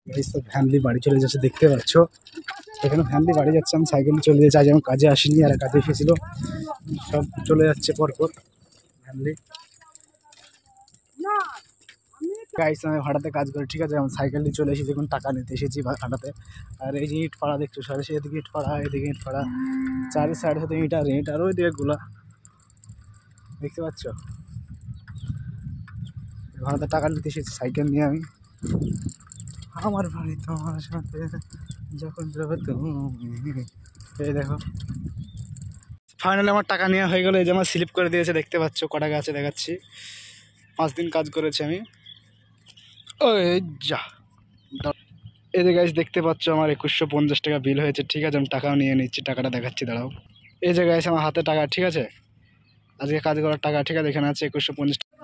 Guys তো family বাড়ি চলে যাচ্ছে দেখতে পাচ্ছ। এখানে ফ্যামিলি বাড়ি যাচ্ছে, আমি সাইকেল চলে যাচ্ছে। আজ আমি কাজে আসিনি, আর কাজে এসেছিল, সব চলে যাচ্ছে পরপর ফ্যামিলি। গাইস আমি ভাড়াতে কাজ করি, ঠিক আছে। আমি সাইকেল নিয়ে চলে এসেছি, দেখুন টাকা নিতে এসেছি ভাড়াতে। আর এই যে ইট পাড়া দেখছো, সারা এদিকে ইট পাড়া, এদিকে ইট পাড়া, চারি সাইডে সাথে ইট আর ইট, আর ওই দিকে গুলা দেখতে পাচ্ছ। ভাড়াতে টাকা নিতে এসেছি সাইকেল নিয়ে আমি। আমার বাড়ি তোমার সাথে যখন যাবে তুমি, এই দেখো ফাইনালি আমার টাকা নেওয়া হয়ে গেলো। এই যে আমার স্লিপ করে দিয়েছে, দেখতে পাচ্ছ ক টাকা আছে দেখাচ্ছি। 5 দিন কাজ করেছি আমি। ওই যা এই যে গাইস দেখতে পাচ্ছ আমার 2150 টাকা বিল হয়েছে, ঠিক আছে। আমি টাকাও নিয়ে নিচ্ছি, টাকাটা দেখাচ্ছি দাঁড়াও। এই যে গাইস আমার হাতে টাকা, ঠিক আছে, আজকে কাজ করার টাকা, ঠিক আছে। এখানে আছে 2150 টাকা।